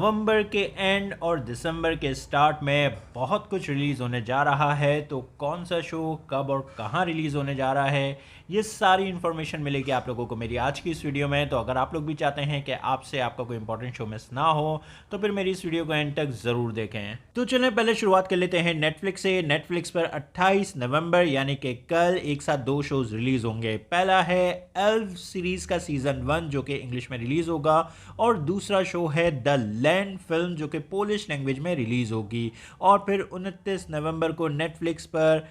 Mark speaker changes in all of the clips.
Speaker 1: नवंबर के एंड और दिसंबर के स्टार्ट में बहुत कुछ रिलीज़ होने जा रहा है, तो कौन सा शो कब और कहाँ रिलीज़ होने जा रहा है, ये सारी इन्फॉर्मेशन मिलेगी आप लोगों को मेरी आज की इस वीडियो में। तो अगर आप लोग भी चाहते हैं कि आपसे आपका कोई इंपॉर्टेंट शो मिस ना हो, तो फिर मेरी इस वीडियो को एंड तक ज़रूर देखें। तो चलें पहले शुरुआत कर लेते हैं नेटफ्लिक्स से। नेटफ्लिक्स पर 28 नवंबर यानी कि कल एक साथ दो शोज रिलीज़ होंगे। पहला है एल्फ सीरीज़ का सीज़न 1 जो कि इंग्लिश में रिलीज़ होगा, और दूसरा शो है द लैंड फिल्म जो कि पोलिश लैंग्वेज में रिलीज़ होगी। और फिर 29 नवंबर को नेटफ्लिक्स पर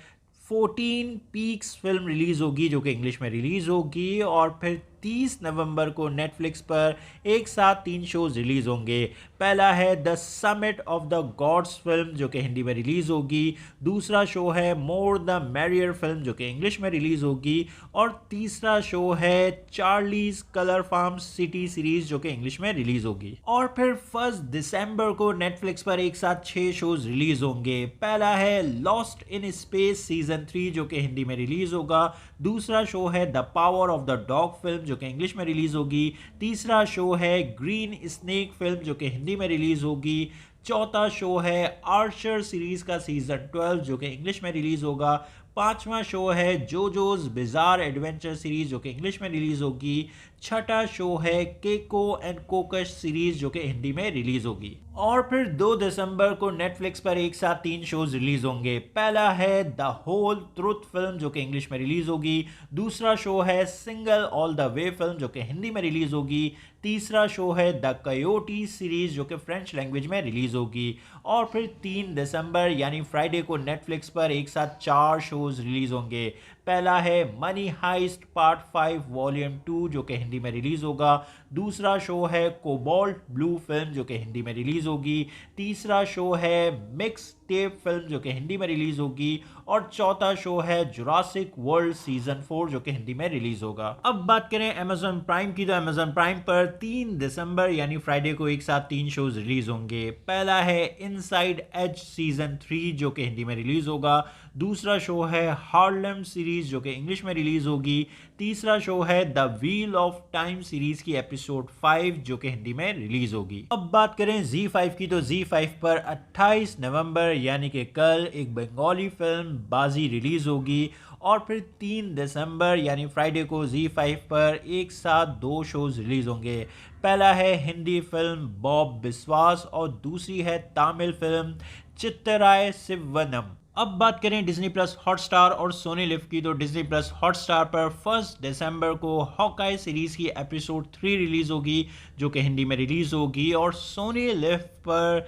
Speaker 1: 14 पीक्स फिल्म रिलीज़ होगी जो कि इंग्लिश में रिलीज़ होगी। और फिर 30 नवंबर को नेटफ्लिक्स पर एक साथ 3 शोज रिलीज़ होंगे। पहला है the summit of the gods film जो कि हिंदी में रिलीज़ होगी। दूसरा शो है मोर द मैरियर फिल्म जो कि इंग्लिश में रिलीज़ होगी। और तीसरा शो है Charlie's Colorforms City series जो कि इंग्लिश में रिलीज़ होगी। और फिर 1 दिसंबर को नेटफ्लिक्स पर एक साथ 6 शोज रिलीज़ होंगे। पहला है लॉस्ट इन स्पेस सीजन 3 जो कि हिंदी में रिलीज़ होगा। दूसरा शो है the power of the dog film जो कि इंग्लिश में रिलीज होगी। तीसरा शो है ग्रीन स्नेक फिल्म जो कि हिंदी में रिलीज होगी। चौथा शो है आर्चर सीरीज का सीजन 12 जो कि इंग्लिश में रिलीज होगा। पांचवा शो है जोजोज बिजार एडवेंचर सीरीज जो कि इंग्लिश में रिलीज होगी। छठा शो है केको एंड कोकश सीरीज जो कि हिंदी में रिलीज होगी। और फिर 2 दिसंबर को नेटफ्लिक्स पर एक साथ 3 शोज रिलीज होंगे। पहला है द होल ट्रुथ फिल्म जो कि इंग्लिश में रिलीज होगी। दूसरा शो है single all the way film जो कि हिंदी में रिलीज होगी। तीसरा शो है द कयोटी सीरीज जो कि फ्रेंच लैंग्वेज में रिलीज होगी। और फिर 3 दिसंबर यानी फ्राइडे को नेटफ्लिक्स पर एक साथ 4 शोज रिलीज होंगे। पहला है मनी हाइस्ट पार्ट 5 वॉल्यूम 2 जो कि हिंदी में रिलीज होगा। दूसरा शो है कोबाल्ट ब्लू फिल्म जो कि हिंदी में रिलीज होगी। तीसरा शो है मिक्स टेप फिल्म जो कि हिंदी में रिलीज होगी। और चौथा शो है जुरासिक वर्ल्ड सीजन 4 जो कि हिंदी में रिलीज होगा। अब बात करें अमेजन प्राइम की, तो अमेजन प्राइम पर 3 दिसंबर यानी फ्राइडे को एक साथ 3 शोज रिलीज होंगे। पहला है इनसाइड एज सीजन 3 जो कि हिंदी में रिलीज होगा। दूसरा शो है हार्लेम सीरीज जो कि इंग्लिश में रिलीज होगी। तीसरा शो है the wheel of time series की एपिसोड 5 जो कि हिंदी में रिलीज होगी। अब बात करें Z5 की, तो Z5 पर 28 नवंबर यानी कि कल एक बंगाली फिल्म बाजी रिलीज होगी। और फिर 3 दिसंबर यानी फ्राइडे को Z5 पर एक साथ 2 शोज रिलीज होंगे। पहला है हिंदी फिल्म बॉब बिस्वास और दूसरी है तमिल फिल्म चित्तराय सिवनम। अब बात करें डिज्नी प्लस हॉटस्टार और सोनी लिव की, तो डिज्नी प्लस हॉटस्टार पर 1 दिसंबर को हॉकाई सीरीज की एपिसोड 3 रिलीज होगी जो कि हिंदी में रिलीज होगी। और सोनी लिव पर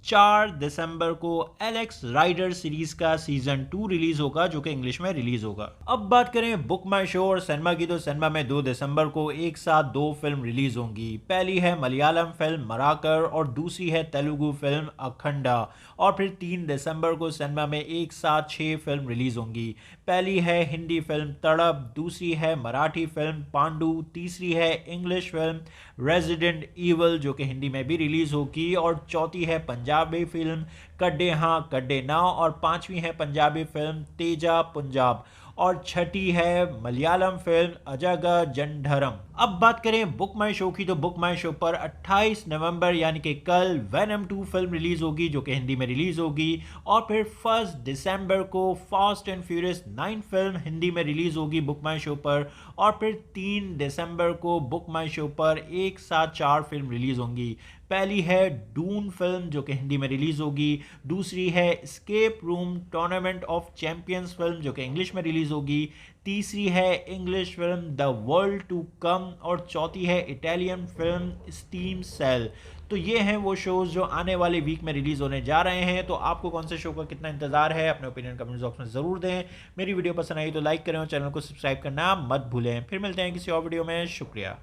Speaker 1: 4 दिसंबर को एलेक्स राइडर सीरीज का सीजन 2 रिलीज होगा जो कि इंग्लिश में रिलीज होगा। अब बात करें बुक माई शो और सिनेमा की, तो सिनेमा में 2 दिसंबर को एक साथ 2 फिल्म रिलीज होंगी। पहली है मलयालम फिल्म मराकर और दूसरी है तेलुगु फिल्म अखंडा। और फिर 3 दिसंबर को सिनेमा में एक साथ 6 फिल्म रिलीज होंगी। पहली है हिंदी फिल्म तड़प, दूसरी है मराठी फिल्म पांडु, तीसरी है इंग्लिश फिल्म रेजिडेंट ईवल जो कि हिंदी में भी रिलीज होगी। और चौथी है पंजाबी फिल्म कड्डे हाँ कड्डे ना। और पांचवी है पंजाबी फिल्म तेजा पंजाब। और छठी है मलयालम फिल्म अजागा जंडरम। अब बात करें बुक माई शो की, तो बुक माई शो पर 28 नवंबर यानी कि कल वेनम 2 फिल्म रिलीज होगी जो कि हिंदी में रिलीज होगी। और फिर 1 दिसंबर को fast and furious 9 film Hindi में रिलीज होगी बुक माई शो पर। और फिर 3 दिसंबर को बुक माई शो पर एक साथ 4 फिल्म रिलीज होंगी। पहली है डून फिल्म जो कि हिंदी में रिलीज होगी। दूसरी है Escape Room Tournament of Champions film जो कि इंग्लिश में रिलीज होगी। तीसरी है English film The World to Come. और चौथी है इटालियन फिल्म स्टीम सेल। तो ये हैं वो शोज जो आने वाले वीक में रिलीज होने जा रहे हैं। तो आपको कौन से शो का कितना इंतजार है, अपने ओपिनियन कमेंट बॉक्स में जरूर दें। मेरी वीडियो पसंद आई तो लाइक करें और चैनल को सब्सक्राइब करना मत भूलें। फिर मिलते हैं किसी और वीडियो में। शुक्रिया।